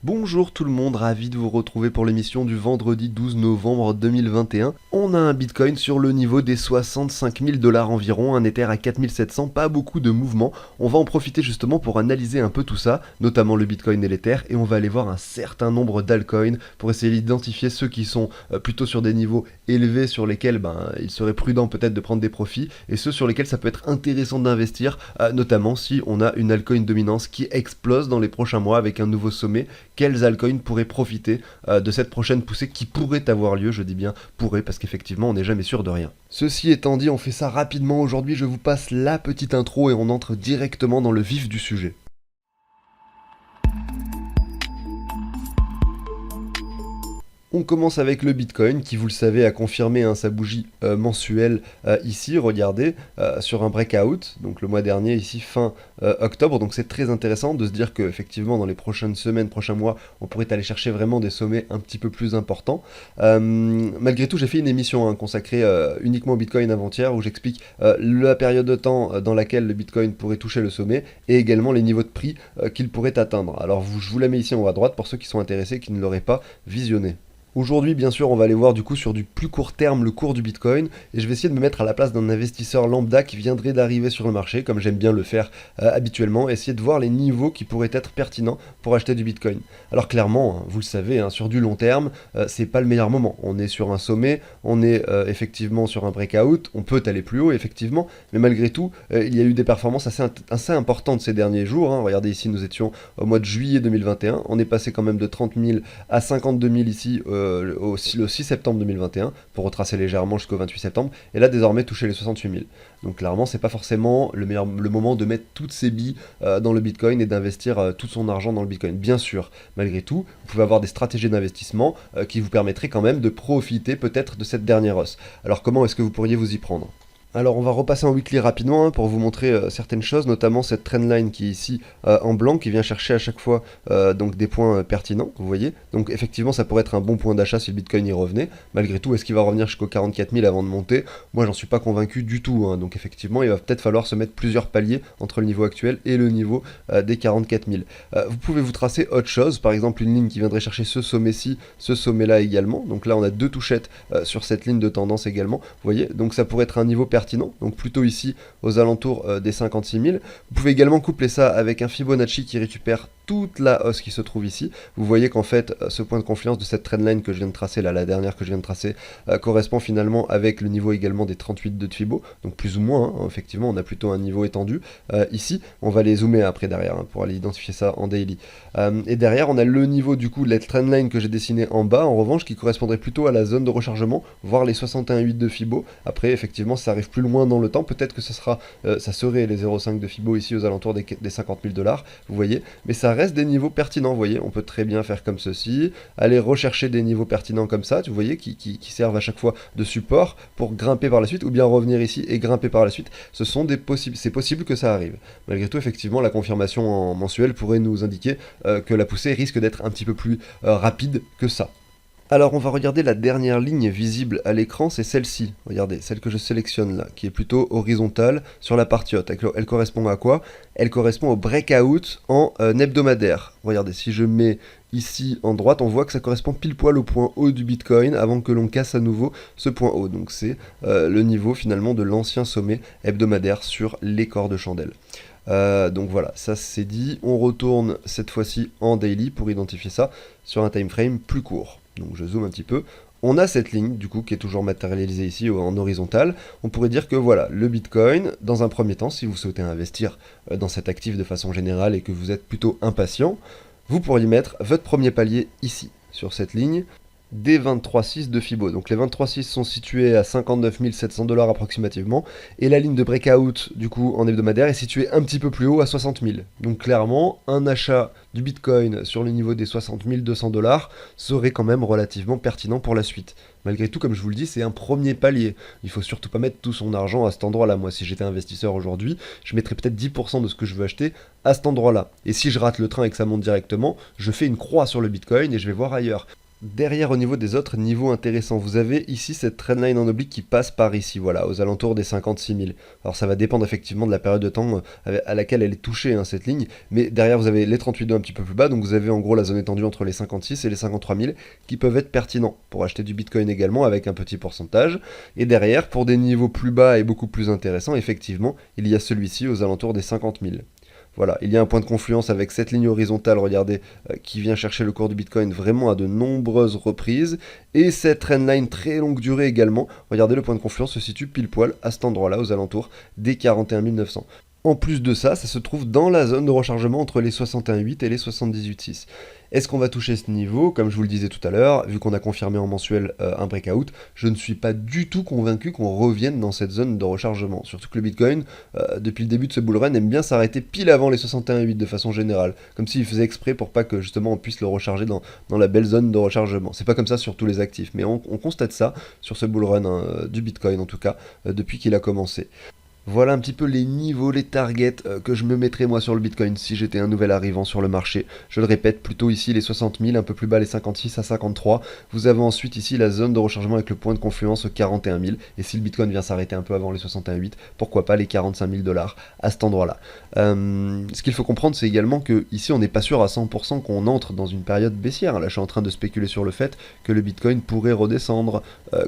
Bonjour tout le monde, ravi de vous retrouver pour l'émission du vendredi 12 novembre 2021. On a un Bitcoin sur le niveau des 65 000 dollars environ, un Ether à 4700, pas beaucoup de mouvements. On va en profiter justement pour analyser un peu tout ça, notamment le Bitcoin et l'Ether, et on va aller voir un certain nombre d'altcoins pour essayer d'identifier ceux qui sont plutôt sur des niveaux élevés sur lesquels il serait prudent peut-être de prendre des profits, et ceux sur lesquels ça peut être intéressant d'investir, notamment si on a une altcoin dominance qui explose dans les prochains mois avec un nouveau sommet. Quels altcoins pourraient profiter de cette prochaine poussée qui pourrait avoir lieu, je dis bien pourrait, parce qu'effectivement on n'est jamais sûr de rien. Ceci étant dit, on fait ça rapidement aujourd'hui, je vous passe la petite intro et on entre directement dans le vif du sujet. On commence avec le Bitcoin qui, vous le savez, a confirmé sa bougie mensuelle ici, regardez, sur un breakout, donc le mois dernier, ici fin octobre, donc c'est très intéressant de se dire qu'effectivement dans les prochaines semaines, prochains mois, on pourrait aller chercher vraiment des sommets un petit peu plus importants. Malgré tout, j'ai fait une émission consacrée uniquement au Bitcoin avant-hier où j'explique la période de temps dans laquelle le Bitcoin pourrait toucher le sommet et également les niveaux de prix qu'il pourrait atteindre. Alors je vous la mets ici en haut à droite pour ceux qui sont intéressés et qui ne l'auraient pas visionné. Aujourd'hui, bien sûr, on va aller voir du coup sur du plus court terme le cours du Bitcoin et je vais essayer de me mettre à la place d'un investisseur lambda qui viendrait d'arriver sur le marché, comme j'aime bien le faire habituellement, essayer de voir les niveaux qui pourraient être pertinents pour acheter du Bitcoin. Alors clairement, vous le savez, sur du long terme, c'est pas le meilleur moment. On est sur un sommet, on est effectivement sur un breakout, on peut aller plus haut effectivement, mais malgré tout, il y a eu des performances assez importantes ces derniers jours. Regardez ici, nous étions au mois de juillet 2021, on est passé quand même de 30 000 à 52 000 ici le 6 septembre 2021, pour retracer légèrement jusqu'au 28 septembre, et là désormais toucher les 68 000. Donc clairement, c'est pas forcément le moment de mettre toutes ses billes dans le Bitcoin et d'investir tout son argent dans le Bitcoin. Bien sûr, malgré tout, vous pouvez avoir des stratégies d'investissement qui vous permettraient quand même de profiter peut-être de cette dernière hausse. Alors comment est-ce que vous pourriez vous y prendre ? Alors on va repasser en weekly rapidement pour vous montrer certaines choses, notamment cette trendline qui est ici en blanc, qui vient chercher à chaque fois donc des points pertinents, vous voyez. Donc effectivement ça pourrait être un bon point d'achat si le Bitcoin y revenait. Malgré tout, est-ce qu'il va revenir jusqu'aux 44 000 avant de monter? Moi j'en suis pas convaincu du tout, donc effectivement il va peut-être falloir se mettre plusieurs paliers entre le niveau actuel et le niveau des 44 000. Vous pouvez vous tracer autre chose, par exemple une ligne qui viendrait chercher ce sommet-ci, ce sommet-là également. Donc là on a deux touchettes sur cette ligne de tendance également, vous voyez. Donc ça pourrait être un niveau pertinent, donc plutôt ici aux alentours des 56 000. Vous pouvez également coupler ça avec un Fibonacci qui récupère toute la hausse qui se trouve ici. Vous voyez qu'en fait ce point de confluence de cette trendline que je viens de tracer, là la dernière que je viens de tracer, correspond finalement avec le niveau également des 38 de Fibo, donc plus ou moins, effectivement on a plutôt un niveau étendu. Ici, on va les zoomer après derrière pour aller identifier ça en daily. Et derrière on a le niveau du coup, la trendline que j'ai dessiné en bas, en revanche, qui correspondrait plutôt à la zone de rechargement, voire les 61,8 de Fibo. Après effectivement ça arrive plus loin dans le temps, peut-être que ça serait les 0,5 de Fibo ici aux alentours des 50 000 dollars, vous voyez, mais ça reste des niveaux pertinents, vous voyez, on peut très bien faire comme ceci, aller rechercher des niveaux pertinents comme ça, vous voyez, qui servent à chaque fois de support pour grimper par la suite, ou bien revenir ici et grimper par la suite. C'est possible que ça arrive. Malgré tout, effectivement, la confirmation en mensuel pourrait nous indiquer que la poussée risque d'être un petit peu plus rapide que ça. Alors on va regarder la dernière ligne visible à l'écran, c'est celle-ci, regardez, celle que je sélectionne là, qui est plutôt horizontale sur la partie haute. Elle correspond à quoi? Elle correspond au breakout en hebdomadaire. Regardez, si je mets ici en droite, on voit que ça correspond pile poil au point haut du Bitcoin avant que l'on casse à nouveau ce point haut. Donc c'est le niveau finalement de l'ancien sommet hebdomadaire sur les corps de chandelle. Donc voilà, ça c'est dit. On retourne cette fois-ci en daily pour identifier ça sur un time frame plus court. Donc je zoome un petit peu. On a cette ligne du coup qui est toujours matérialisée ici en horizontal. On pourrait dire que voilà, le Bitcoin, dans un premier temps, si vous souhaitez investir dans cet actif de façon générale et que vous êtes plutôt impatient, vous pourriez mettre votre premier palier ici, sur cette ligne, des 23,6 de Fibo. Donc les 23,6 sont situés à 59 700 dollars approximativement, et la ligne de breakout du coup en hebdomadaire est située un petit peu plus haut à 60 000. Donc clairement, un achat du Bitcoin sur le niveau des 60 200 dollars serait quand même relativement pertinent pour la suite. Malgré tout, comme je vous le dis, c'est un premier palier. Il faut surtout pas mettre tout son argent à cet endroit-là. Moi, si j'étais investisseur aujourd'hui, je mettrais peut-être 10% de ce que je veux acheter à cet endroit-là. Et si je rate le train et que ça monte directement, je fais une croix sur le Bitcoin et je vais voir ailleurs. Derrière, au niveau des autres niveaux intéressants, vous avez ici cette trendline en oblique qui passe par ici, voilà, aux alentours des 56 000. Alors ça va dépendre effectivement de la période de temps à laquelle elle est touchée, hein, cette ligne, mais derrière vous avez les 38,2 un petit peu plus bas, donc vous avez en gros la zone étendue entre les 56 et les 53 000 qui peuvent être pertinents pour acheter du Bitcoin également avec un petit pourcentage. Et derrière, pour des niveaux plus bas et beaucoup plus intéressants, effectivement, il y a celui-ci aux alentours des 50 000. Voilà, il y a un point de confluence avec cette ligne horizontale, regardez, qui vient chercher le cours du Bitcoin vraiment à de nombreuses reprises. Et cette trendline très longue durée également, regardez, le point de confluence se situe pile poil à cet endroit-là, aux alentours des 41 900. En plus de ça, ça se trouve dans la zone de rechargement entre les 61,8 et les 78,6. Est-ce qu'on va toucher ce niveau? Comme je vous le disais tout à l'heure, vu qu'on a confirmé en mensuel un breakout, je ne suis pas du tout convaincu qu'on revienne dans cette zone de rechargement. Surtout que le Bitcoin, depuis le début de ce bull run, aime bien s'arrêter pile avant les 61,8 de façon générale. Comme s'il faisait exprès pour pas que justement on puisse le recharger dans la belle zone de rechargement. C'est pas comme ça sur tous les actifs, mais on constate ça sur ce bull run, hein, du Bitcoin en tout cas, depuis qu'il a commencé. Voilà un petit peu les niveaux, les targets que je me mettrais moi sur le Bitcoin si j'étais un nouvel arrivant sur le marché. Je le répète, plutôt ici les 60 000, un peu plus bas les 56 à 53. Vous avez ensuite ici la zone de rechargement avec le point de confluence aux 41 000. Et si le Bitcoin vient s'arrêter un peu avant les 61,8, pourquoi pas les 45 000 $ à cet endroit-là. Ce qu'il faut comprendre, c'est également que ici on n'est pas sûr à 100% qu'on entre dans une période baissière. Là je suis en train de spéculer sur le fait que le Bitcoin pourrait redescendre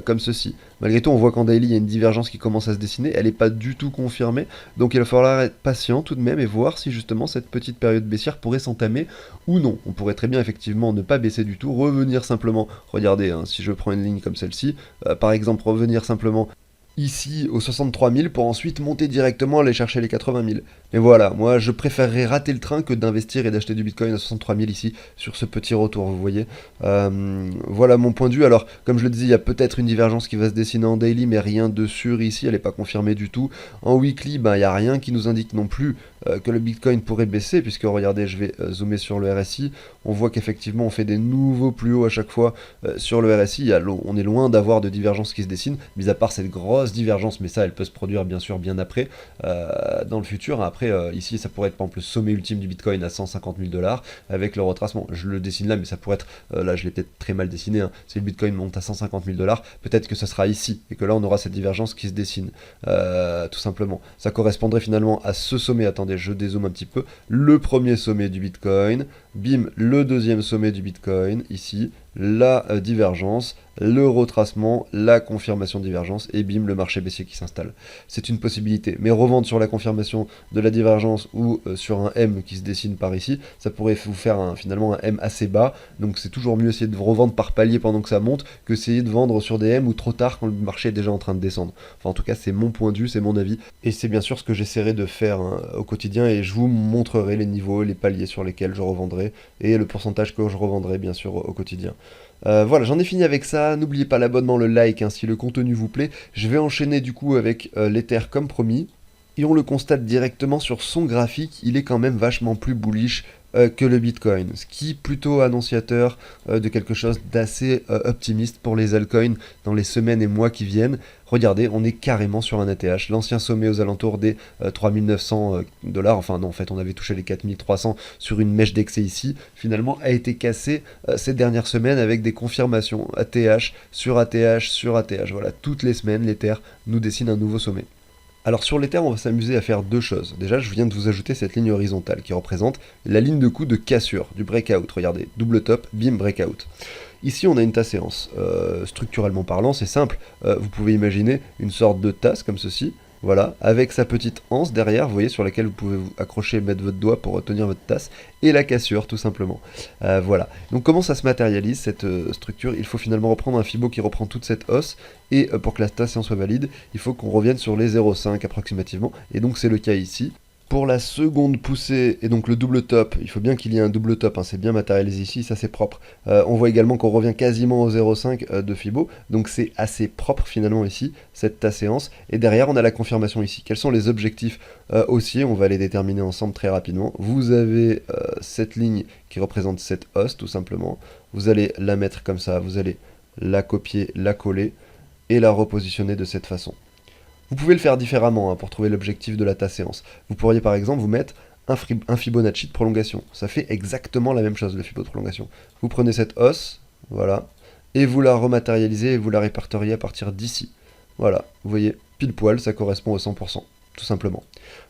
comme ceci. Malgré tout, on voit qu'en daily, il y a une divergence qui commence à se dessiner. Elle n'est pas du tout confirmée. Donc il va falloir être patient tout de même et voir si justement cette petite période baissière pourrait s'entamer ou non. On pourrait très bien effectivement ne pas baisser du tout, revenir simplement, regardez, hein, si je prends une ligne comme celle-ci, par exemple revenir simplement ici aux 63 000 pour ensuite monter directement aller chercher les 80 000. Mais voilà, moi je préférerais rater le train que d'investir et d'acheter du Bitcoin à 63 000 ici sur ce petit retour, vous voyez. Voilà mon point de vue. Alors comme je le disais, il y a peut-être une divergence qui va se dessiner en daily, mais rien de sûr ici, elle n'est pas confirmée du tout. En weekly, ben, il n'y a rien qui nous indique non plus que le Bitcoin pourrait baisser, puisque regardez, je vais zoomer sur le RSI, on voit qu'effectivement on fait des nouveaux plus hauts à chaque fois sur le RSI, on est loin d'avoir de divergence qui se dessine, mis à part cette grosse divergence, mais ça elle peut se produire bien sûr bien après, dans le futur. Après ici ça pourrait être par exemple le sommet ultime du Bitcoin à 150 000 $ avec le retracement, je le dessine là mais ça pourrait être, là je l'ai peut-être très mal dessiné, hein. Si le Bitcoin monte à 150 000 $, peut-être que ça sera ici, et que là on aura cette divergence qui se dessine, tout simplement. Ça correspondrait finalement à ce sommet, attendez je dézoome un petit peu, le premier sommet du Bitcoin, bim, le deuxième sommet du Bitcoin, ici, la divergence, le retracement, la confirmation de divergence, et bim, le marché baissier qui s'installe. C'est une possibilité, mais revendre sur la confirmation de la divergence ou sur un M qui se dessine par ici, ça pourrait vous faire finalement un M assez bas, donc c'est toujours mieux essayer de revendre par palier pendant que ça monte, que essayer de vendre sur des M ou trop tard quand le marché est déjà en train de descendre. Enfin en tout cas c'est mon point de vue, c'est mon avis, et c'est bien sûr ce que j'essaierai de faire, hein, au quotidien, et je vous montrerai les niveaux, les paliers sur lesquels je revendrai, et le pourcentage que je revendrai bien sûr au quotidien. Voilà, j'en ai fini avec ça. N'oubliez pas l'abonnement, le like, hein, si le contenu vous plaît. Je vais enchaîner du coup avec l'Ether comme promis. Et on le constate directement sur son graphique, il est quand même vachement plus bullish que le Bitcoin, ce qui est plutôt annonciateur de quelque chose d'assez optimiste pour les altcoins dans les semaines et mois qui viennent. Regardez, on est carrément sur un ATH, l'ancien sommet aux alentours des 3900 $, enfin non, en fait on avait touché les 4300 sur une mèche d'excès ici, finalement a été cassé ces dernières semaines avec des confirmations ATH sur ATH sur ATH. Voilà, toutes les semaines l'Ether nous dessine un nouveau sommet. Alors sur l'Ether, on va s'amuser à faire deux choses. Déjà, je viens de vous ajouter cette ligne horizontale qui représente la ligne de coup de cassure du breakout. Regardez, double top, bim, breakout. Ici, on a une tasse séance. Structurellement parlant, c'est simple. Vous pouvez imaginer une sorte de tasse comme ceci. Voilà, avec sa petite anse derrière, vous voyez, sur laquelle vous pouvez vous accrocher et mettre votre doigt pour tenir votre tasse, et la cassure, tout simplement. Voilà. Donc comment ça se matérialise, cette structure? Il faut finalement reprendre un Fibo qui reprend toute cette hausse, et pour que la tasse soit valide, il faut qu'on revienne sur les 0,5 approximativement, et donc c'est le cas ici. Pour la seconde poussée, et donc le double top, il faut bien qu'il y ait un double top, hein, c'est bien matérialisé ici, ça c'est propre. On voit également qu'on revient quasiment au 0,5 de Fibo, donc c'est assez propre finalement ici, cette séance. Et derrière on a la confirmation ici. Quels sont les objectifs haussiers? On va les déterminer ensemble très rapidement. Vous avez cette ligne qui représente cette hausse tout simplement. Vous allez la mettre comme ça, vous allez la copier, la coller, et la repositionner de cette façon. Vous pouvez le faire différemment, hein, pour trouver l'objectif de la tasse séance. Vous pourriez par exemple vous mettre un Fibonacci de prolongation. Ça fait exactement la même chose, le Fibo de prolongation. Vous prenez cette hausse, voilà, et vous la rematérialisez et vous la répertoriez à partir d'ici. Voilà, vous voyez, pile poil, ça correspond au 100%, tout simplement.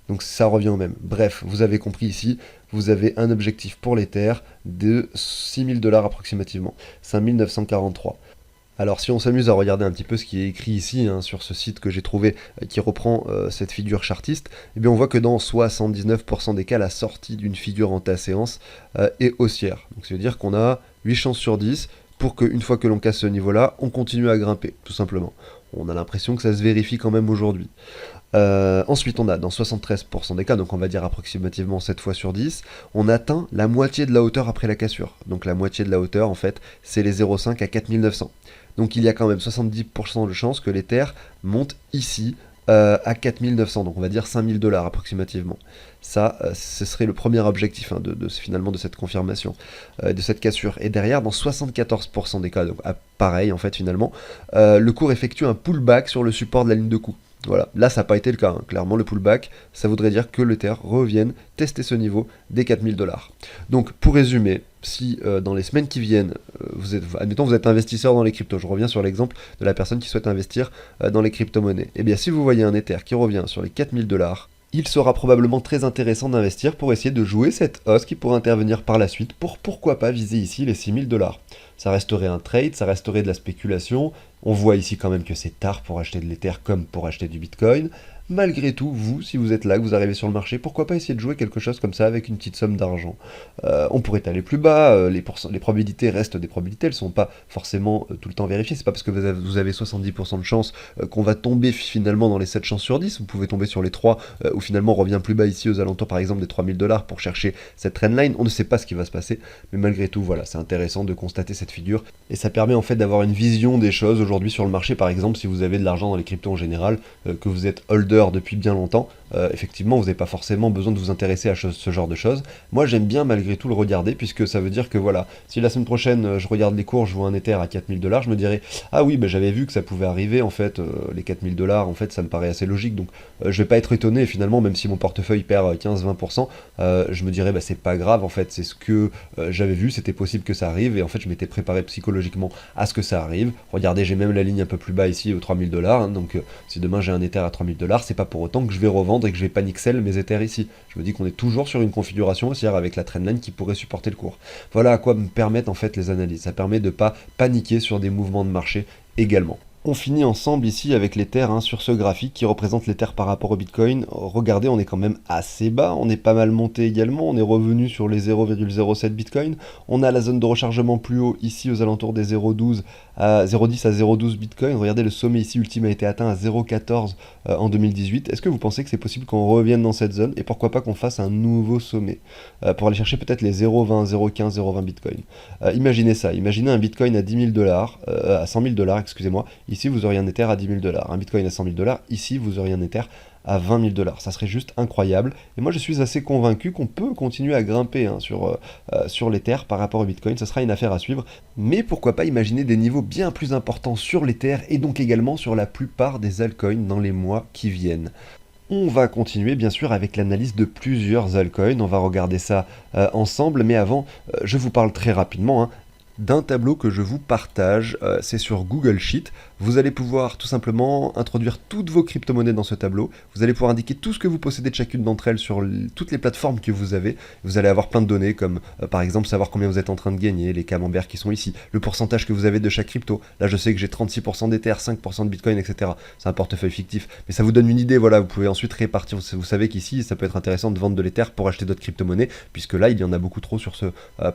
Donc ça revient au même. Bref, vous avez compris ici, vous avez un objectif pour l'Ether de 6 000 $ approximativement, 5 943. Alors si on s'amuse à regarder un petit peu ce qui est écrit ici, hein, sur ce site que j'ai trouvé, qui reprend cette figure chartiste, eh bien on voit que dans 79% des cas, la sortie d'une figure en séance est haussière. Donc ça veut dire qu'on a 8 chances sur 10 pour qu'une fois que l'on casse ce niveau-là, on continue à grimper, tout simplement. On a l'impression que ça se vérifie quand même aujourd'hui. Ensuite, on a dans 73% des cas, donc on va dire approximativement 7 fois sur 10, on atteint la moitié de la hauteur après la cassure. Donc la moitié de la hauteur, en fait, c'est les 0,5 à 4900. Donc il y a quand même 70% de chances que l'Ether monte ici à 4900, donc on va dire 5 000 $ approximativement. Ça, ce serait le premier objectif, hein, finalement de cette confirmation, de cette cassure. Et derrière, dans 74% des cas, donc pareil en fait finalement, le cours effectue un pullback sur le support de la ligne de coup. Voilà, là ça n'a pas été le cas, hein. Clairement le pullback, ça voudrait dire que l'Ether revienne tester ce niveau des 4000 $. Donc pour résumer, si dans les semaines qui viennent, admettons vous êtes investisseur dans les cryptos, je reviens sur l'exemple de la personne qui souhaite investir dans les crypto-monnaies, et bien si vous voyez un Ether qui revient sur les 4000 $, il sera probablement très intéressant d'investir pour essayer de jouer cette hausse qui pourrait intervenir par la suite pour pourquoi pas viser ici les 6000 $. Ça resterait un trade, ça resterait de la spéculation. On voit ici quand même que c'est tard pour acheter de l'Ether comme pour acheter du Bitcoin. Malgré tout, vous, si vous êtes là, que vous arrivez sur le marché, pourquoi pas essayer de jouer quelque chose comme ça avec une petite somme d'argent. On pourrait aller plus bas, les probabilités restent des probabilités, elles ne sont pas forcément tout le temps vérifiées. C'est pas parce que vous avez 70% de chance qu'on va tomber finalement dans les 7 chances sur 10. Vous pouvez tomber sur les 3, où finalement on revient plus bas ici aux alentours par exemple des 3000 $ pour chercher cette trendline. On ne sait pas ce qui va se passer, mais malgré tout, voilà, c'est intéressant de constater cette figure. Et ça permet en fait d'avoir une vision des choses aujourd'hui sur le marché. Par exemple, si vous avez de l'argent dans les cryptos en général, que vous êtes holder depuis bien longtemps, effectivement vous n'avez pas forcément besoin de vous intéresser à ce genre de choses. Moi j'aime bien malgré tout le regarder, puisque ça veut dire que voilà, si la semaine prochaine je regarde les cours, je vois un Ether à 4000 $, je me dirais ah oui, bah, j'avais vu que ça pouvait arriver en fait, les 4000 $, en fait ça me paraît assez logique, donc je vais pas être étonné finalement, même si mon portefeuille perd 15-20%, je me dirais bah c'est pas grave en fait, c'est ce que j'avais vu, c'était possible que ça arrive, et en fait je m'étais préparé psychologiquement à ce que ça arrive. Regardez, j'ai même la ligne un peu plus bas ici aux 3000 $, hein, donc si demain j'ai un Ether à 3000 $, c'est pas pour autant que je vais revendre et que je vais panic sell mes Ethers ici. Je me dis qu'on est toujours sur une configuration haussière avec la trendline qui pourrait supporter le cours. Voilà à quoi me permettent en fait les analyses. Ça permet de ne pas paniquer sur des mouvements de marché également. On finit ensemble ici avec l'Ether, hein, sur ce graphique qui représente l'Ether par rapport au Bitcoin. Regardez, on est quand même assez bas, on est pas mal monté également, on est revenu sur les 0,07 Bitcoin. On a la zone de rechargement plus haut ici aux alentours des 0,10 à 0,12 Bitcoin. Regardez, le sommet ici ultime a été atteint à 0,14 en 2018. Est-ce que vous pensez que c'est possible qu'on revienne dans cette zone et pourquoi pas qu'on fasse un nouveau sommet pour aller chercher peut-être les 0,20, 0,15, 0,20 Bitcoin. Imaginez ça, imaginez un Bitcoin à 10 000 $, à 100 000 $, excusez-moi. Ici, vous auriez un Ether à 10 000 $. Un Bitcoin à 100 000 $. Ici, vous auriez un Ether à 20 000 $. Ça serait juste incroyable. Et moi, je suis assez convaincu qu'on peut continuer à grimper, hein, sur l'Ether par rapport au Bitcoin. Ça sera une affaire à suivre. Mais pourquoi pas imaginer des niveaux bien plus importants sur l'Ether et donc également sur la plupart des altcoins dans les mois qui viennent. On va continuer bien sûr avec l'analyse de plusieurs altcoins. On va regarder ça ensemble. Mais avant, je vous parle très rapidement, hein, d'un tableau que je vous partage, c'est sur Google Sheet. Vous allez pouvoir tout simplement introduire toutes vos crypto-monnaies dans ce tableau. Vous allez pouvoir indiquer tout ce que vous possédez de chacune d'entre elles sur toutes les plateformes que vous avez. Vous allez avoir plein de données comme par exemple savoir combien vous êtes en train de gagner, les camemberts qui sont ici, le pourcentage que vous avez de chaque crypto. Là je sais que j'ai 36% d'Ether, 5% de Bitcoin, etc. C'est un portefeuille fictif, mais ça vous donne une idée, voilà, vous pouvez ensuite répartir. Vous savez qu'ici ça peut être intéressant de vendre de l'Ether pour acheter d'autres crypto-monnaies, puisque là il y en a beaucoup trop sur ce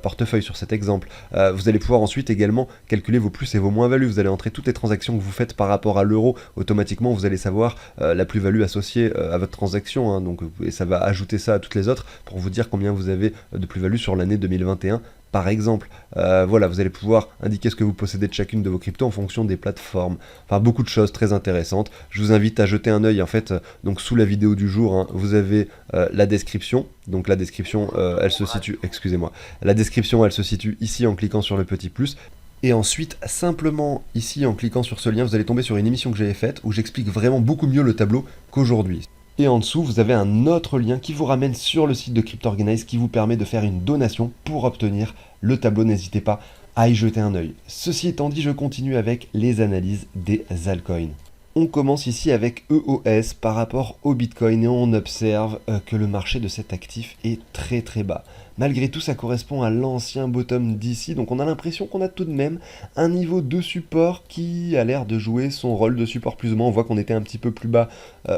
portefeuille, sur cet exemple. Vous allez pouvoir ensuite également calculer vos plus et vos moins-values. Vous allez entrer toutes les transactions que vous faites par rapport à l'euro. Automatiquement, vous allez savoir la plus-value associée à votre transaction, hein, donc, et ça va ajouter ça à toutes les autres pour vous dire combien vous avez de plus-value sur l'année 2021. Par exemple, voilà, vous allez pouvoir indiquer ce que vous possédez de chacune de vos cryptos en fonction des plateformes. Enfin, beaucoup de choses très intéressantes. Je vous invite à jeter un œil, en fait, donc sous la vidéo du jour, hein, vous avez la description. Donc la description, elle se situe, excusez-moi, la description, elle se situe ici en cliquant sur le petit plus. Et ensuite, simplement ici, en cliquant sur ce lien, vous allez tomber sur une émission que j'avais faite où j'explique vraiment beaucoup mieux le tableau qu'aujourd'hui. Et en dessous, vous avez un autre lien qui vous ramène sur le site de CryptoOrganize qui vous permet de faire une donation pour obtenir le tableau. N'hésitez pas à y jeter un œil. Ceci étant dit, je continue avec les analyses des altcoins. On commence ici avec EOS par rapport au Bitcoin et on observe que le marché de cet actif est très très bas. Malgré tout, ça correspond à l'ancien bottom d'ici, donc on a l'impression qu'on a tout de même un niveau de support qui a l'air de jouer son rôle de support plus ou moins. On voit qu'on était un petit peu plus bas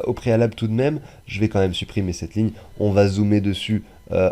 au préalable tout de même. Je vais quand même supprimer cette ligne, on va zoomer dessus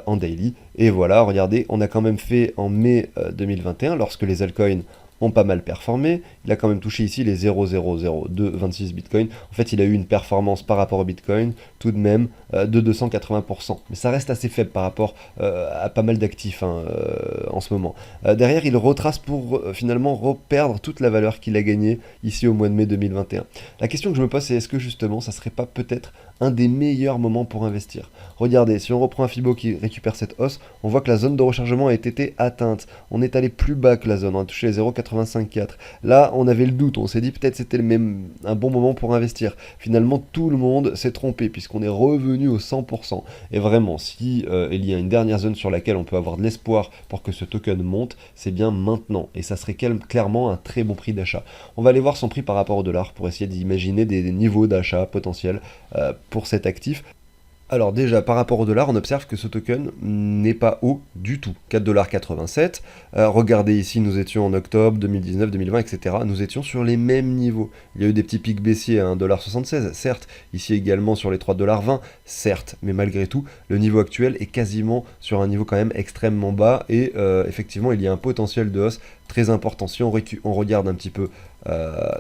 en daily. Et voilà, regardez, on a quand même fait en mai 2021, lorsque les altcoins ont pas mal performé. Il a quand même touché ici les 0,00226 Bitcoin. En fait, il a eu une performance par rapport au Bitcoin tout de même de 280%. Mais ça reste assez faible par rapport à pas mal d'actifs en ce moment. Derrière, il retrace pour finalement reperdre toute la valeur qu'il a gagnée ici au mois de mai 2021. La question que je me pose, c'est est-ce que justement, ça serait pas peut-être un des meilleurs moments pour investir? Regardez, si on reprend un Fibo qui récupère cette hausse, on voit que la zone de rechargement a été atteinte. On est allé plus bas que la zone, on a touché les 0,854. Là, on avait le doute, on s'est dit peut-être c'était un bon moment pour investir. Finalement, tout le monde s'est trompé puisqu'on est revenu au 100%. Et vraiment, si il y a une dernière zone sur laquelle on peut avoir de l'espoir pour que ce token monte, c'est bien maintenant. Et ça serait clairement un très bon prix d'achat. On va aller voir son prix par rapport au dollar pour essayer d'imaginer des niveaux d'achat potentiels pour cet actif. Alors déjà, par rapport au dollar, on observe que ce token n'est pas haut du tout, 4,87 $. Regardez ici, nous étions en octobre 2019, 2020, etc. Nous étions sur les mêmes niveaux. Il y a eu des petits pics baissiers à 1,76 $, certes. Ici également sur les 3,20 $, certes. Mais malgré tout, le niveau actuel est quasiment sur un niveau quand même extrêmement bas. Et effectivement, il y a un potentiel de hausse très important. Si on regarde un petit peu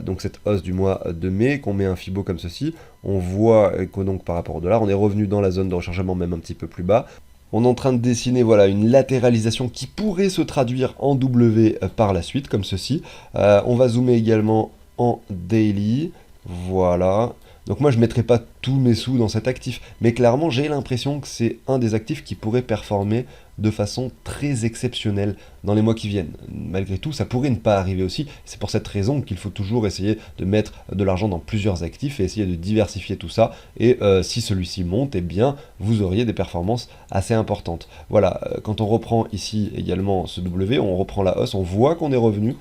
donc cette hausse du mois de mai, qu'on met un Fibo comme ceci, on voit que donc par rapport au dollar, on est revenu dans la zone de rechargement même un petit peu plus bas. On est en train de dessiner voilà, une latéralisation qui pourrait se traduire en W par la suite, comme ceci. On va zoomer également en daily. Voilà. Donc moi je ne mettrai pas tous mes sous dans cet actif, mais clairement j'ai l'impression que c'est un des actifs qui pourrait performer de façon très exceptionnelle dans les mois qui viennent. Malgré tout, ça pourrait ne pas arriver aussi. C'est pour cette raison qu'il faut toujours essayer de mettre de l'argent dans plusieurs actifs et essayer de diversifier tout ça. Et si celui-ci monte, eh bien, vous auriez des performances assez importantes. Voilà, quand on reprend ici également ce W, on reprend la hausse, on voit qu'on est revenu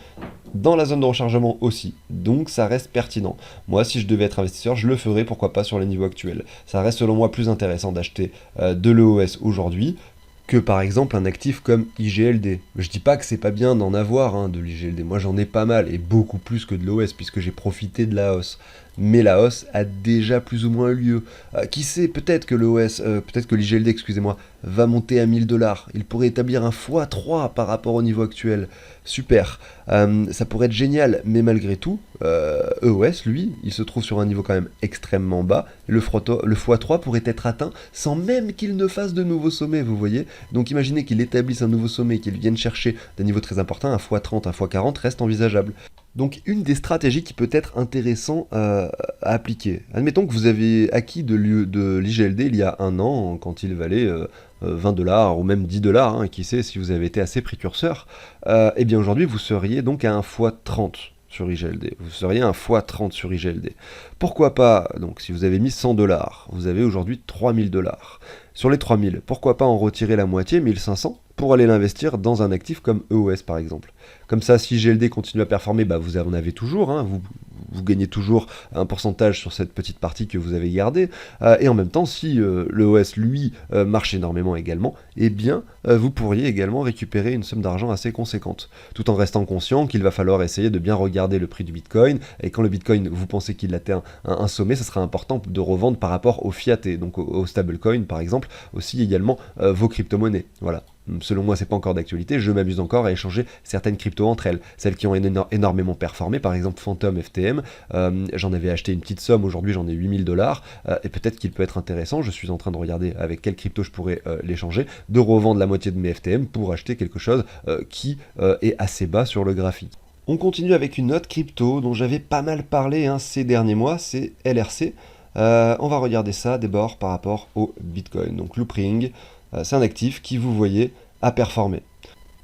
dans la zone de rechargement aussi. Donc ça reste pertinent. Moi, si je devais être investisseur, je le ferais, pourquoi pas, sur les niveaux actuels. Ça reste selon moi plus intéressant d'acheter de l'EOS aujourd'hui que par exemple un actif comme IGLD. Je dis pas que c'est pas bien d'en avoir de l'IGLD, moi j'en ai pas mal, et beaucoup plus que de l'OS, puisque j'ai profité de la hausse. Mais la hausse a déjà plus ou moins eu lieu. Qui sait, peut-être que peut-être que l'IGLD, excusez-moi, va monter à 1000 $. Il pourrait établir un x3 par rapport au niveau actuel. Super. Ça pourrait être génial, mais malgré tout, EOS, lui, il se trouve sur un niveau quand même extrêmement bas. Le x3 pourrait être atteint sans même qu'il ne fasse de nouveaux sommets, vous voyez. Donc imaginez qu'il établisse un nouveau sommet, qu'il vienne chercher des niveaux très importants, un x30, un x40 reste envisageable. Donc une des stratégies qui peut être intéressant à appliquer. Admettons que vous avez acquis de l'IGLD il y a un an, quand il valait 20 $ ou même 10 $, qui sait si vous avez été assez précurseur, et bien aujourd'hui vous seriez donc à un x30 sur IGLD. Vous seriez un x30 sur IGLD. Pourquoi pas, donc si vous avez mis 100 $, vous avez aujourd'hui 3000 $. Sur les 3000, pourquoi pas en retirer la moitié, 1500, pour aller l'investir dans un actif comme EOS par exemple. Comme ça, si GLD continue à performer, bah vous en avez toujours, vous gagnez toujours un pourcentage sur cette petite partie que vous avez gardée, et en même temps, si l'EOS, lui, marche énormément également, eh bien, vous pourriez également récupérer une somme d'argent assez conséquente, tout en restant conscient qu'il va falloir essayer de bien regarder le prix du Bitcoin, et quand le Bitcoin, vous pensez qu'il atteint un sommet, ça sera important de revendre par rapport au fiat, et donc au stablecoin, par exemple, aussi également vos crypto-monnaies, voilà. Selon moi, c'est pas encore d'actualité, je m'amuse encore à échanger certaines cryptos entre elles, celles qui ont énormément performé, par exemple Phantom FTM, j'en avais acheté une petite somme, aujourd'hui j'en ai 8000 $, et peut-être qu'il peut être intéressant, je suis en train de regarder avec quelle crypto je pourrais l'échanger, de revendre la moitié de mes FTM pour acheter quelque chose qui est assez bas sur le graphique. On continue avec une autre crypto dont j'avais pas mal parlé ces derniers mois, c'est LRC. On va regarder ça d'abord par rapport au Bitcoin, donc Loopring. C'est un actif qui, vous voyez, a performé.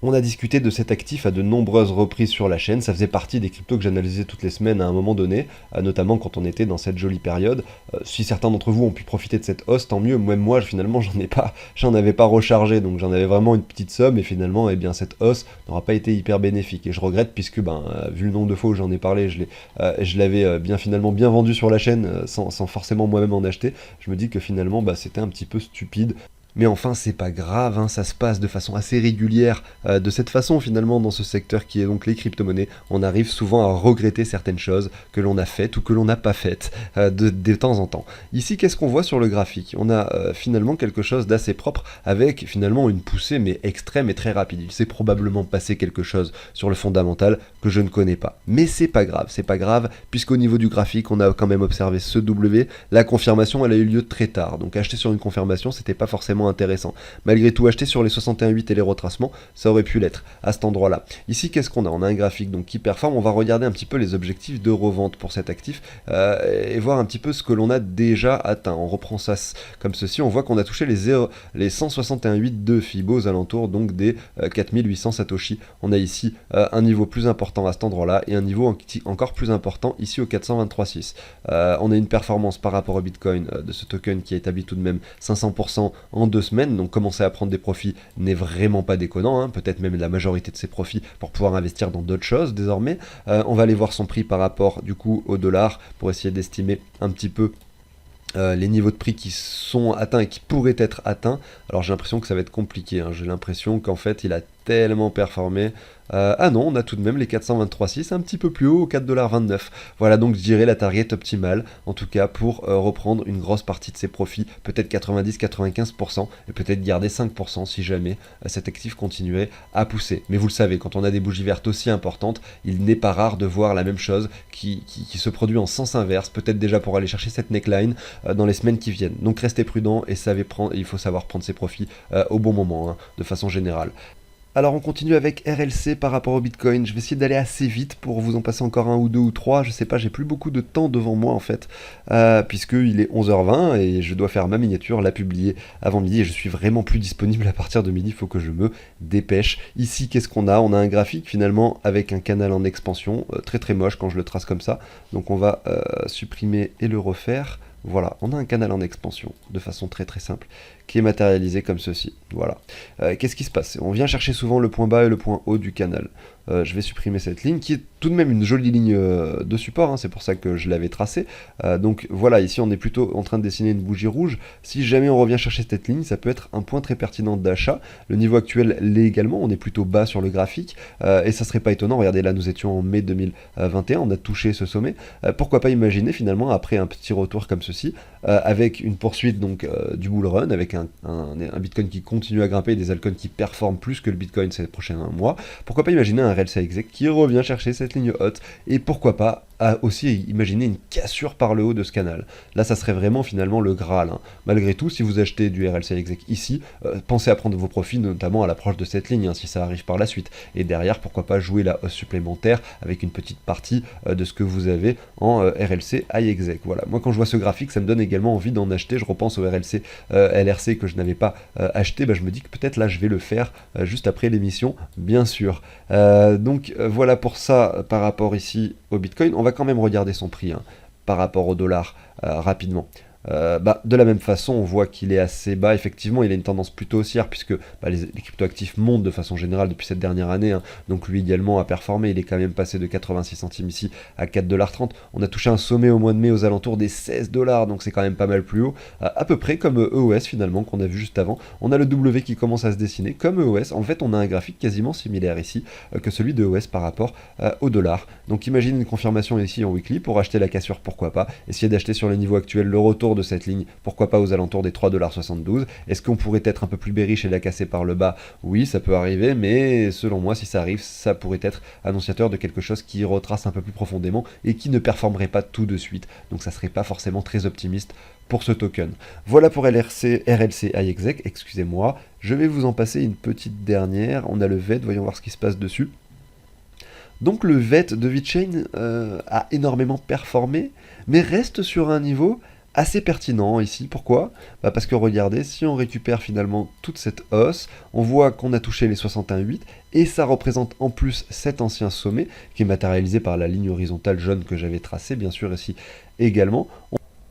On a discuté de cet actif à de nombreuses reprises sur la chaîne, ça faisait partie des cryptos que j'analysais toutes les semaines à un moment donné, notamment quand on était dans cette jolie période. Si certains d'entre vous ont pu profiter de cette hausse, tant mieux. Même moi, finalement, j'en avais pas rechargé, donc j'en avais vraiment une petite somme, et finalement, eh bien, cette hausse n'aura pas été hyper bénéfique. Et je regrette, puisque, vu le nombre de fois où j'en ai parlé, je l'avais finalement bien vendu sur la chaîne, sans forcément moi-même en acheter. Je me dis que finalement, c'était un petit peu stupide. Mais enfin, c'est pas grave, hein, ça se passe de façon assez régulière, de cette façon finalement dans ce secteur qui est donc les crypto-monnaies. On arrive souvent à regretter certaines choses que l'on a faites ou que l'on n'a pas faites de temps en temps. Ici, qu'est-ce qu'on voit sur le graphique? On a finalement quelque chose d'assez propre avec finalement une poussée mais extrême et très rapide. Il s'est probablement passé quelque chose sur le fondamental que je ne connais pas. Mais c'est pas grave, puisqu'au niveau du graphique, on a quand même observé ce W. La confirmation, elle a eu lieu très tard. Donc acheter sur une confirmation, c'était pas forcément intéressant. Malgré tout, acheter sur les 61,8 et les retracements, ça aurait pu l'être à cet endroit-là. Ici, qu'est-ce qu'on a? On a un graphique donc qui performe. On va regarder un petit peu les objectifs de revente pour cet actif et voir un petit peu ce que l'on a déjà atteint. On reprend ça comme ceci. On voit qu'on a touché les 161,8 de Fibo aux alentours donc des 4800 Satoshi. On a ici un niveau plus important à cet endroit-là et un niveau encore plus important ici au 423,6. On a une performance par rapport au Bitcoin de ce token qui a établi tout de même 500% en 2 semaines, donc commencer à prendre des profits n'est vraiment pas déconnant, hein, peut-être même la majorité de ses profits pour pouvoir investir dans d'autres choses désormais. On va aller voir son prix par rapport du coup au dollar pour essayer d'estimer un petit peu les niveaux de prix qui sont atteints et qui pourraient être atteints. Alors j'ai l'impression que ça va être compliqué, hein. J'ai l'impression qu'en fait il a tellement performé. Ah non, on a tout de même les 423,6, un petit peu plus haut, au 4,29$. Voilà donc je dirais la target optimale, en tout cas pour reprendre une grosse partie de ses profits, peut-être 90-95%, et peut-être garder 5% si jamais cet actif continuait à pousser. Mais vous le savez, quand on a des bougies vertes aussi importantes, il n'est pas rare de voir la même chose qui se produit en sens inverse, peut-être déjà pour aller chercher cette neckline dans les semaines qui viennent. Donc restez prudent et il faut savoir prendre ses profits au bon moment, hein, de façon générale. Alors on continue avec RLC par rapport au Bitcoin. Je vais essayer d'aller assez vite pour vous en passer encore un ou deux ou trois. Je sais pas, j'ai plus beaucoup de temps devant moi en fait, puisqu'il est 11h20 et je dois faire ma miniature, la publier avant midi et je suis vraiment plus disponible à partir de midi. Il faut que je me dépêche. Ici, qu'est-ce qu'on a? On a un graphique finalement avec un canal en expansion, très très moche quand je le trace comme ça. Donc on va supprimer et le refaire. Voilà, on a un canal en expansion, de façon très très simple, qui est matérialisé comme ceci. Voilà. Qu'est-ce qui se passe? On vient chercher souvent le point bas et le point haut du canal. Je vais supprimer cette ligne, qui est tout de même une jolie ligne de support, hein, c'est pour ça que je l'avais tracée. Donc voilà, ici on est plutôt en train de dessiner une bougie rouge. Si jamais on revient chercher cette ligne, ça peut être un point très pertinent d'achat. Le niveau actuel l'est également, on est plutôt bas sur le graphique, et ça serait pas étonnant. Regardez, là nous étions en mai 2021, on a touché ce sommet. Pourquoi pas imaginer finalement, après un petit retour comme ceci, avec une poursuite donc du bull run, avec un Bitcoin qui continue à grimper et des altcoins qui performent plus que le Bitcoin ces prochains mois, pourquoi pas imaginer un RLC exec qui revient chercher cette ligne haute, et pourquoi pas aussi imaginer une cassure par le haut de ce canal. Là, ça serait vraiment finalement le Graal, hein. Malgré tout, si vous achetez du RLC exec ici, pensez à prendre vos profits, notamment à l'approche de cette ligne, hein, si ça arrive par la suite. Et derrière, pourquoi pas jouer la hausse supplémentaire avec une petite partie de ce que vous avez en RLC high exec. Voilà. Moi, quand je vois ce graphique, ça me donne également envie d'en acheter. Je repense au RLC LRC que je n'avais pas acheté. Je me dis que peut-être là, je vais le faire juste après l'émission, bien sûr. Donc voilà pour ça par rapport ici au Bitcoin. On va quand même regarder son prix, hein, par rapport au dollar rapidement. De la même façon, on voit qu'il est assez bas. Effectivement, il a une tendance plutôt haussière puisque les cryptoactifs montent de façon générale depuis cette dernière année, hein. Donc lui également a performé. Il est quand même passé de 86 centimes ici à 4,30$. On a touché un sommet au mois de mai aux alentours des 16$, donc c'est quand même pas mal plus haut. À peu près comme EOS finalement qu'on a vu juste avant. On a le W qui commence à se dessiner comme EOS. En fait, on a un graphique quasiment similaire ici que celui de EOS par rapport au dollar. Donc imagine une confirmation ici en weekly pour acheter la cassure, pourquoi pas. Essayer d'acheter sur les niveaux actuels le retour de cette ligne, pourquoi pas aux alentours des 3,72$. Est-ce qu'on pourrait être un peu plus bearish et la casser par le bas? Oui, ça peut arriver, mais selon moi, si ça arrive, ça pourrait être annonciateur de quelque chose qui retrace un peu plus profondément et qui ne performerait pas tout de suite. Donc ça serait pas forcément très optimiste pour ce token. Voilà pour RLC high exec, excusez-moi. Je vais vous en passer une petite dernière. On a le VET, voyons voir ce qui se passe dessus. Donc le VET de VeChain a énormément performé, mais reste sur un niveau assez pertinent ici. Pourquoi? Parce que regardez, si on récupère finalement toute cette hausse, on voit qu'on a touché les 61,8 et ça représente en plus cet ancien sommet qui est matérialisé par la ligne horizontale jaune que j'avais tracée, bien sûr ici également.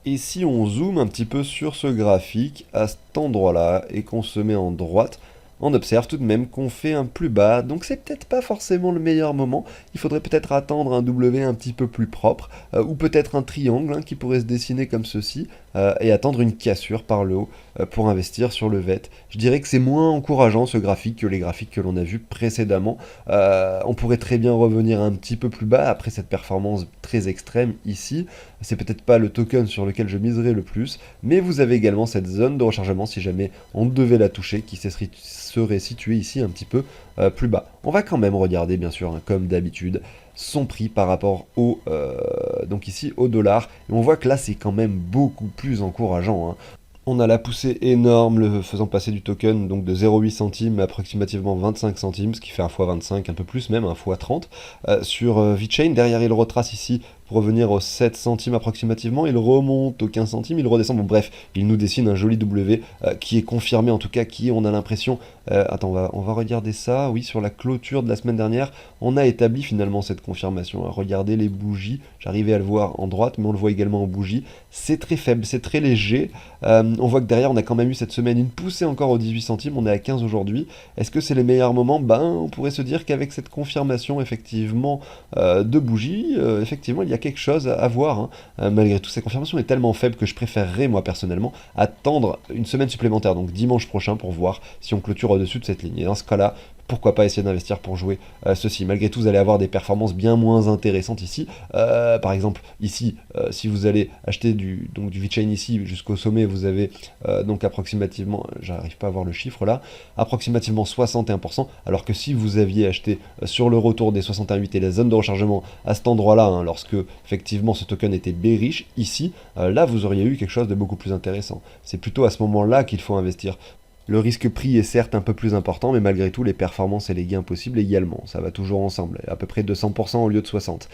Et si on zoome un petit peu sur ce graphique à cet endroit-là et qu'on se met en droite, on observe tout de même qu'on fait un plus bas, donc c'est peut-être pas forcément le meilleur moment. Il faudrait peut-être attendre un W un petit peu plus propre, ou peut-être un triangle qui pourrait se dessiner comme ceci, et attendre une cassure par le haut pour investir sur le VET. Je dirais que c'est moins encourageant ce graphique que les graphiques que l'on a vus précédemment. On pourrait très bien revenir un petit peu plus bas après cette performance très extrême ici. C'est peut-être pas le token sur lequel je miserais le plus, mais vous avez également cette zone de rechargement si jamais on devait la toucher qui serait située ici un petit peu plus bas. On va quand même regarder bien sûr comme d'habitude son prix par rapport au donc ici au dollar et on voit que là c'est quand même beaucoup plus encourageant. On a la poussée énorme, le faisant passer du token donc de 0,8 centimes à approximativement 25 centimes, ce qui fait un x25, un peu plus même, un x30 sur VeChain. Derrière il retrace ici pour revenir aux 7 centimes approximativement, il remonte aux 15 centimes, il redescend, bon bref, il nous dessine un joli W qui est confirmé en tout cas, qui on a l'impression, attends on va regarder ça, oui sur la clôture de la semaine dernière, on a établi finalement cette confirmation, regardez les bougies, j'arrivais à le voir en droite mais on le voit également en bougie, c'est très faible, c'est très léger, on voit que derrière on a quand même eu cette semaine une poussée encore aux 18 centimes, on est à 15 aujourd'hui, est-ce que c'est les meilleurs moments? Ben on pourrait se dire qu'avec cette confirmation effectivement de bougies, effectivement il y a quelque chose à voir, malgré tout cette confirmation est tellement faible que je préférerais moi personnellement attendre une semaine supplémentaire, donc dimanche prochain pour voir si on clôture au-dessus de cette ligne, et dans ce cas là, pourquoi pas essayer d'investir pour jouer ceci. Malgré tout, vous allez avoir des performances bien moins intéressantes ici. Par exemple, ici, si vous allez acheter du VeChain ici jusqu'au sommet, vous avez donc approximativement, j'arrive pas à voir le chiffre là, approximativement 61%, alors que si vous aviez acheté sur le retour des 61,8 et la zone de rechargement à cet endroit-là, lorsque effectivement ce token était bearish, ici, là vous auriez eu quelque chose de beaucoup plus intéressant. C'est plutôt à ce moment-là qu'il faut investir. Le risque prix est certes un peu plus important, mais malgré tout, les performances et les gains possibles également. Ça va toujours ensemble, à peu près 200% au lieu de 60%.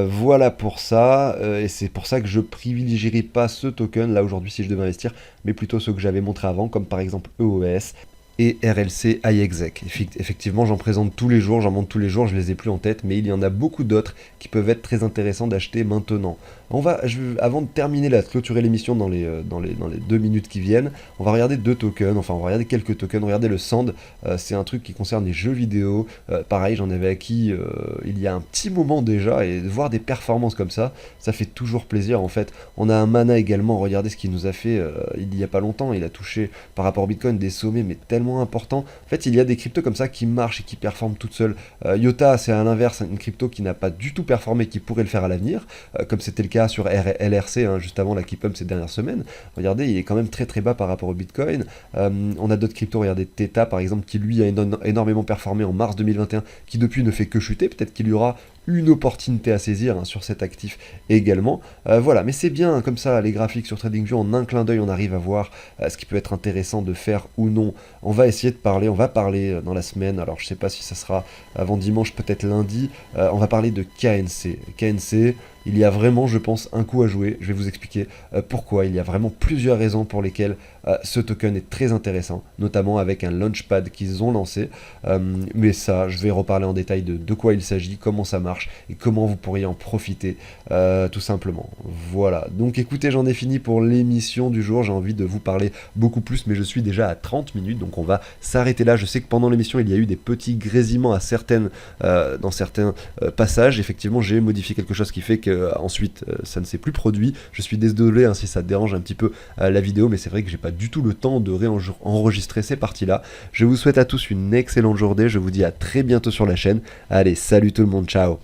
Voilà pour ça, et c'est pour ça que je privilégierai pas ce token là aujourd'hui si je devais investir, mais plutôt ceux que j'avais montré avant, comme par exemple EOS et RLC iExec. Effectivement, j'en présente tous les jours, j'en montre tous les jours, je les ai plus en tête, mais il y en a beaucoup d'autres qui peuvent être très intéressants d'acheter maintenant. Avant de terminer là, de clôturer l'émission dans les 2 minutes qui viennent, on va regarder deux tokens, enfin on va regarder quelques tokens, regardez le Sand, c'est un truc qui concerne les jeux vidéo, pareil j'en avais acquis il y a un petit moment déjà, et de voir des performances comme ça fait toujours plaisir en fait. On a un Mana également, regardez ce qu'il nous a fait il y a pas longtemps, il a touché par rapport au Bitcoin des sommets mais tellement importants. En fait il y a des cryptos comme ça qui marchent et qui performent toutes seules. IOTA c'est à l'inverse une crypto qui n'a pas du tout performé, qui pourrait le faire à l'avenir, comme c'était le cas sur LRC, juste avant la keep up ces dernières semaines. Regardez, il est quand même très très bas par rapport au Bitcoin. On a d'autres cryptos, regardez Theta par exemple, qui lui a énormément performé en mars 2021, qui depuis ne fait que chuter. Peut-être qu'il y aura une opportunité à saisir sur cet actif également. Voilà, mais c'est bien comme ça, les graphiques sur TradingView, en un clin d'œil, on arrive à voir ce qui peut être intéressant de faire ou non. On va essayer de parler, on va parler dans la semaine, alors je sais pas si ça sera avant dimanche, peut-être lundi, on va parler de KNC. KNC, il y a vraiment, je pense, un coup à jouer. Je vais vous expliquer pourquoi. Il y a vraiment plusieurs raisons pour lesquelles ce token est très intéressant, notamment avec un launchpad qu'ils ont lancé. Mais ça, je vais reparler en détail de quoi il s'agit, comment ça marche et comment vous pourriez en profiter, tout simplement. Voilà. Donc écoutez, j'en ai fini pour l'émission du jour. J'ai envie de vous parler beaucoup plus, mais je suis déjà à 30 minutes, donc on va s'arrêter là. Je sais que pendant l'émission, il y a eu des petits grésillements dans certains passages. Effectivement, j'ai modifié quelque chose qui fait que ensuite ça ne s'est plus produit. Je suis désolé si ça dérange un petit peu la vidéo, mais c'est vrai que j'ai pas du tout le temps de réenregistrer ces parties-là. Je vous souhaite à tous une excellente journée. Je vous dis à très bientôt sur la chaîne. Allez, salut tout le monde, ciao.